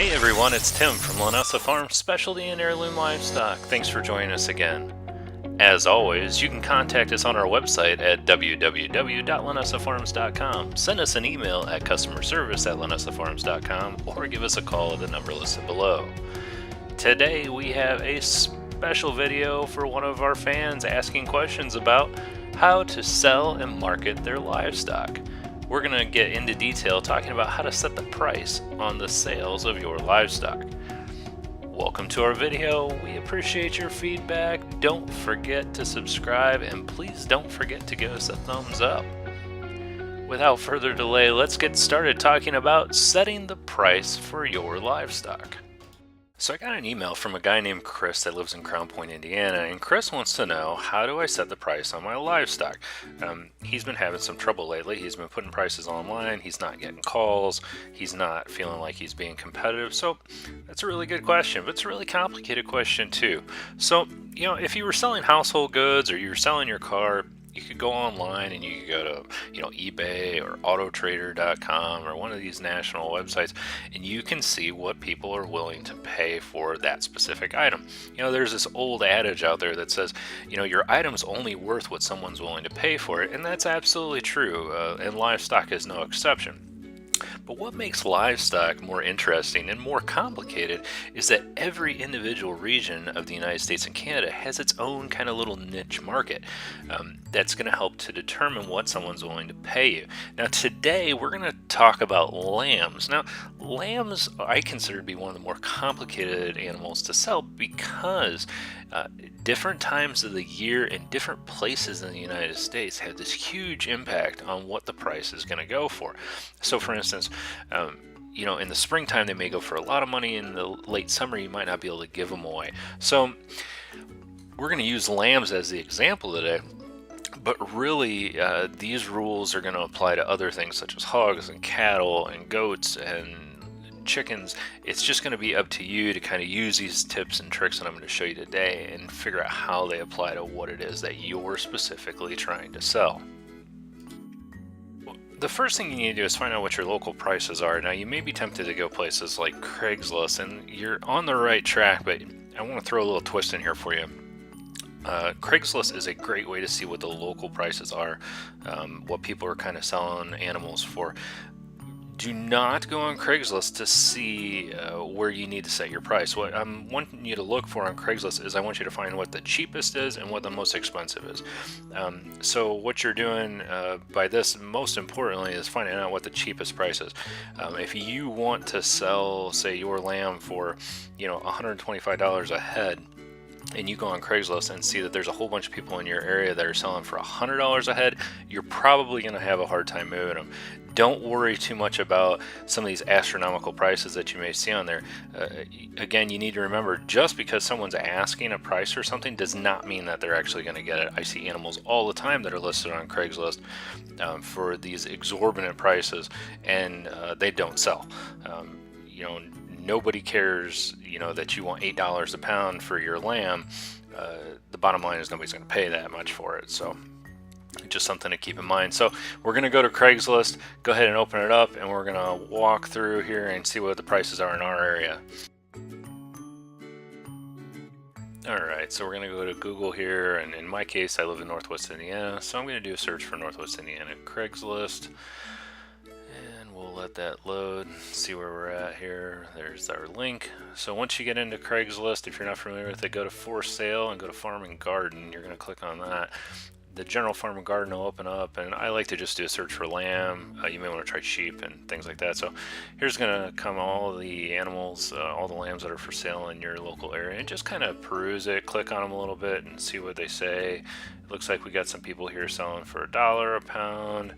Hey everyone, it's Tim from Linessa Farms Specialty and Heirloom Livestock. Thanks for joining us again. As always, you can contact us on our website at www.linessafarms.com. Send us an email at customerservice@linessafarms.com or give us a call at the number listed below. Today we have a special video for one of our fans asking questions about how to sell and market their livestock. We're going to get into detail talking about how to set the price on the sales of your livestock. Welcome to our video. We appreciate your feedback. Don't forget to subscribe and please don't forget to give us a thumbs up. Without further delay, let's get started talking about setting the price for your livestock. So I got an email from a guy named Chris that lives in Crown Point, Indiana, and Chris wants to know, how do I set the price on my livestock? He's been having some trouble lately. He's been putting prices online. He's not getting calls. He's not feeling like he's being competitive. So that's a really good question, but it's a really complicated question too. So, if you were selling household goods or you were selling your car, you could go online and you could go to, eBay or autotrader.com or one of these national websites, and you can see what people are willing to pay for that specific item. There's this old adage out there that says, your item's only worth what someone's willing to pay for it, and that's absolutely true, and livestock is no exception. But what makes livestock more interesting and more complicated is that every individual region of the United States and Canada has its own kind of little niche market that's going to help to determine what someone's willing to pay you. Now today we're going to talk about lambs. Now lambs I consider to be one of the more complicated animals to sell because different times of the year and different places in the United States have this huge impact on what the price is going to go for. So for instance, in the springtime they may go for a lot of money. In the late summer you might not be able to give them away. So we're going to use lambs as the example today, but really these rules are going to apply to other things such as hogs and cattle and goats and chickens. It's just going to be up to you to kind of use these tips and tricks that I'm going to show you today and figure out how they apply to what it is that you're specifically trying to sell. The first thing you need to do is find out what your local prices are. Now you may be tempted to go places like Craigslist, and you're on the right track, but I want to throw a little twist in here for you. Craigslist is a great way to see what the local prices are, what people are kind of selling animals for. Do not go on Craigslist to see where you need to set your price. What I'm wanting you to look for on Craigslist is I want you to find what the cheapest is and what the most expensive is. So what you're doing by this, most importantly, is finding out what the cheapest price is. If you want to sell, say, your lamb for $125 a head, and you go on Craigslist and see that there's a whole bunch of people in your area that are selling for $100 a head, you're probably going to have a hard time moving them. Don't worry too much about some of these astronomical prices that you may see on there. Again, you need to remember, just because someone's asking a price for something does not mean that they're actually going to get it. I see animals all the time that are listed on Craigslist for these exorbitant prices, and they don't sell. Nobody cares, that you want $8 a pound for your lamb. The bottom line is nobody's going to pay that much for it. So just something to keep in mind. So we're going to go to Craigslist, go ahead and open it up, and we're going to walk through here and see what the prices are in our area. Alright, so we're going to go to Google here, and in my case I live in Northwest Indiana, so I'm going to do a search for Northwest Indiana Craigslist. Let that load, see where we're at here. There's our link. So once you get into Craigslist, if you're not familiar with it, go to for sale and go to farm and garden. You're going to click on that. The general farm and garden will open up, and I like to just do a search for lamb. You may want to try sheep and things like that. So here's going to come all the animals, all the lambs that are for sale in your local area, and just kind of peruse it, click on them a little bit and see what they say. It looks like we got some people here selling for $1 a pound.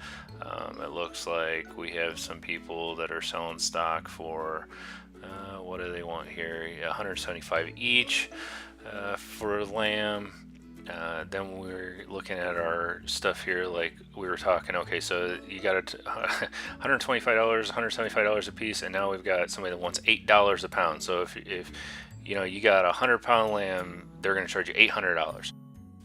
It looks like we have some people that are selling stock for what do they want here? $175 each for lamb. Then we're looking at our stuff here, like we were talking. Okay, so you got $125, $175 a piece, and now we've got somebody that wants $8 a pound. So if you got a 100-pound lamb, they're going to charge you $800.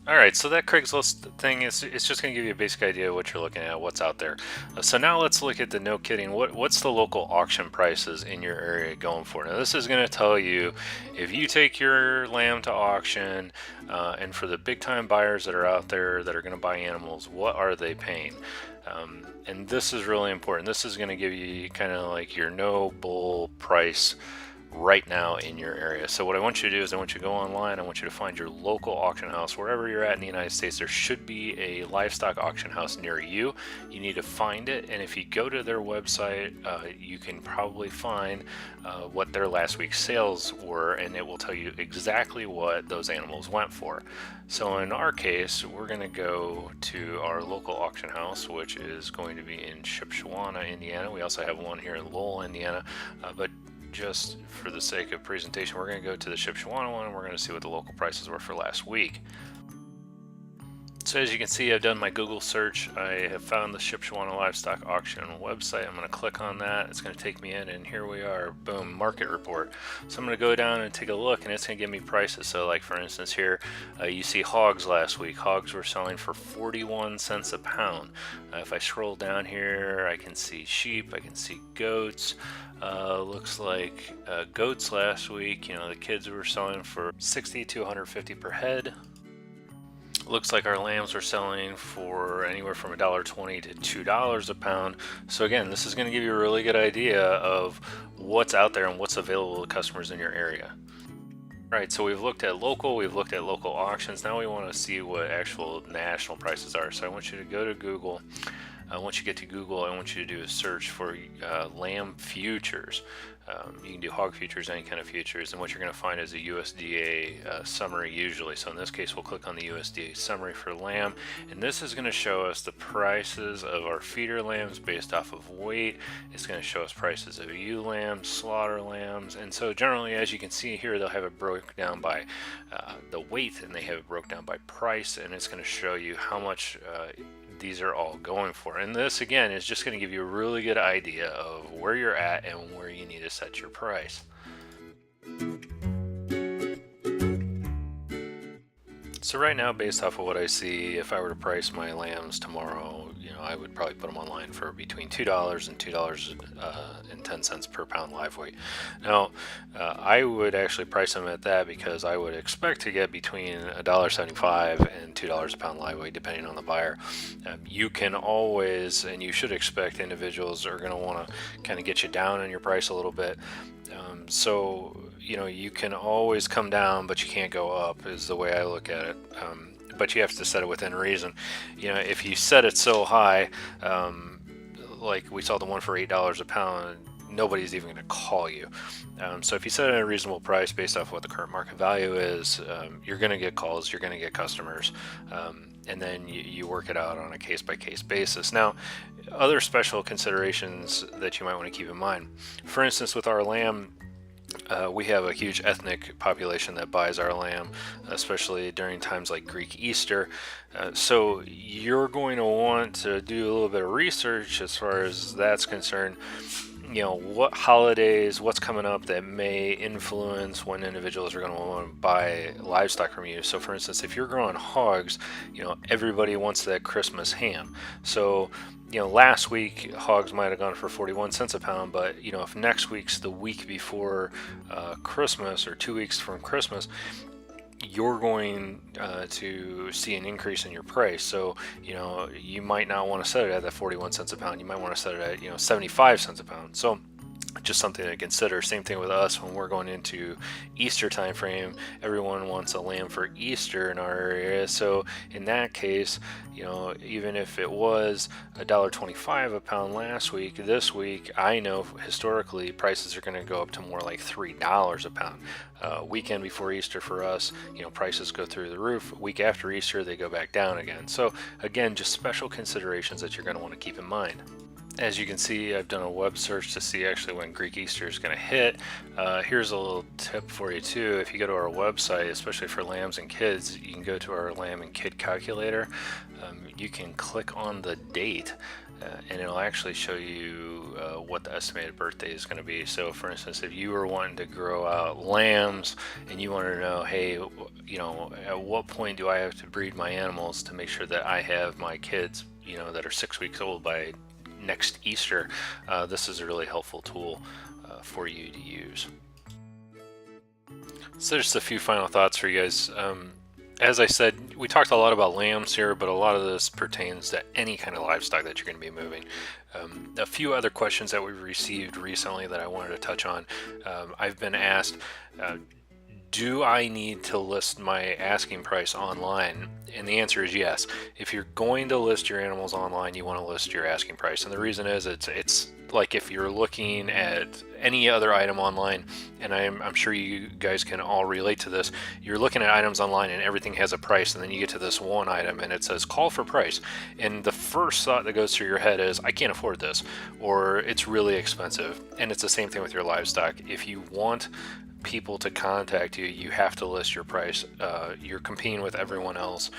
All right, so that Craigslist thing is it's just going to give you a basic idea of what you're looking at, what's out there. So now let's look at the no kidding. What's the local auction prices in your area going for? Now this is going to tell you if you take your lamb to auction, and for the big time buyers that are out there that are going to buy animals, what are they paying? And this is really important. This is going to give you kind of like your no bull price right now in your area. So what I want you to do is I want you to go online. I want you to find your local auction house. Wherever you're at in the United States, there should be a livestock auction house near you. You need to find it, and if you go to their website, you can probably find what their last week's sales were, and it will tell you exactly what those animals went for. So in our case, we're going to go to our local auction house, which is going to be in Shipshewana, Indiana. We also have one here in Lowell, Indiana, but just for the sake of presentation, we're going to go to the Shipshewana one, and we're going to see what the local prices were for last week. So as you can see, I've done my Google search. I have found the Shipshewana Livestock Auction website. I'm going to click on that. It's going to take me in, and here we are. Boom, market report. So I'm going to go down and take a look, and it's going to give me prices. So like for instance here, you see hogs last week. Hogs were selling for 41 cents a pound. If I scroll down here, I can see sheep, I can see goats. Looks like goats last week, the kids were selling for 60 to 150 per head. Looks like our lambs are selling for anywhere from $1.20 to $2 a pound. So again, this is going to give you a really good idea of what's out there and what's available to customers in your area. Right, so we've looked at local auctions. Now we want to see what actual national prices are. So I want you to go to Google. Once you get to Google, I want you to do a search for lamb futures. You can do hog futures, any kind of futures, and what you're going to find is a USDA summary usually. So in this case, we'll click on the USDA summary for lamb, and this is going to show us the prices of our feeder lambs based off of weight. It's going to show us prices of ewe lambs, slaughter lambs, and so generally, as you can see here, they'll have it broken down by the weight, and they have it broken down by price, and it's going to show you how much these are all going for. And this again is just going to give you a really good idea of where you're at and where you need to set your price. So right now, based off of what I see, if I were to price my lambs tomorrow, I would probably put them online for between $2 and $2.10 per pound live weight. Now, I would actually price them at that because I would expect to get between $1.75 and $2 a pound live weight, depending on the buyer. You can always, and you should expect, individuals are going to want to kind of get you down on your price a little bit. So you can always come down, but you can't go up, is the way I look at it. But you have to set it within reason. If you set it so high, like we saw the one for $8 a pound, nobody's even going to call you. So if you set it at a reasonable price based off what the current market value is, you're going to get calls, you're going to get customers, and then you work it out on a case-by-case basis. Now, other special considerations that you might want to keep in mind. For instance, with our lamb, we have a huge ethnic population that buys our lamb, especially during times like Greek Easter. So you're going to want to do a little bit of research as far as that's concerned. What holidays, what's coming up that may influence when individuals are going to want to buy livestock from you. So for instance, if you're growing hogs, everybody wants that Christmas ham. So last week hogs might have gone for 41 cents a pound, but if next week's the week before Christmas or 2 weeks from Christmas, you're going to see an increase in your price. So you might not want to set it at that 41 cents a pound. You might want to set it at 75 cents a pound. So just something to consider. Same thing with us when we're going into Easter time frame. Everyone wants a lamb for Easter in our area. So in that case, even if it was $1.25 a pound last week, this week I know historically prices are going to go up to more like $3 a pound. Weekend before Easter for us, prices go through the roof. Week after Easter, they go back down again. So again, just special considerations that you're going to want to keep in mind. As you can see, I've done a web search to see actually when Greek Easter is going to hit. Here's a little tip for you too. If you go to our website, especially for lambs and kids, you can go to our lamb and kid calculator. You can click on the date and it'll actually show you what the estimated birthday is going to be. So for instance, if you were wanting to grow out lambs and you wanted to know, hey, you know, at what point do I have to breed my animals to make sure that I have my kids, you know, that are 6 weeks old by next Easter, this is a really helpful tool for you to use. So just a few final thoughts for you guys. As I said, we talked a lot about lambs here, but a lot of this pertains to any kind of livestock that you're going to be moving. A few other questions that we've received recently that I wanted to touch on. I've been asked, do I need to list my asking price online? And the answer is yes. If you're going to list your animals online, you want to list your asking price. And the reason is it's like if you're looking at any other item online, and I'm sure you guys can all relate to this, you're looking at items online and everything has a price, and then you get to this one item and it says call for price. And the first thought that goes through your head is, I can't afford this, or it's really expensive. And it's the same thing with your livestock. If you want people to contact you, you have to list your price. You're competing with everyone else.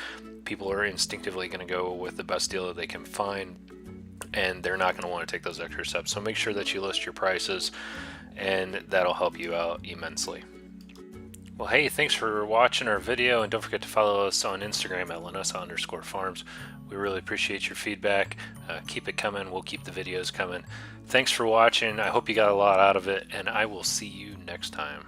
People are instinctively going to go with the best deal that they can find, and they're not going to want to take those extra steps. So make sure that you list your prices, and that'll help you out immensely. Well, hey, thanks for watching our video, and don't forget to follow us on Instagram at Linessa_Farms. We really appreciate your feedback. Keep it coming. We'll keep the videos coming. Thanks for watching. I hope you got a lot out of it, and I will see you next time.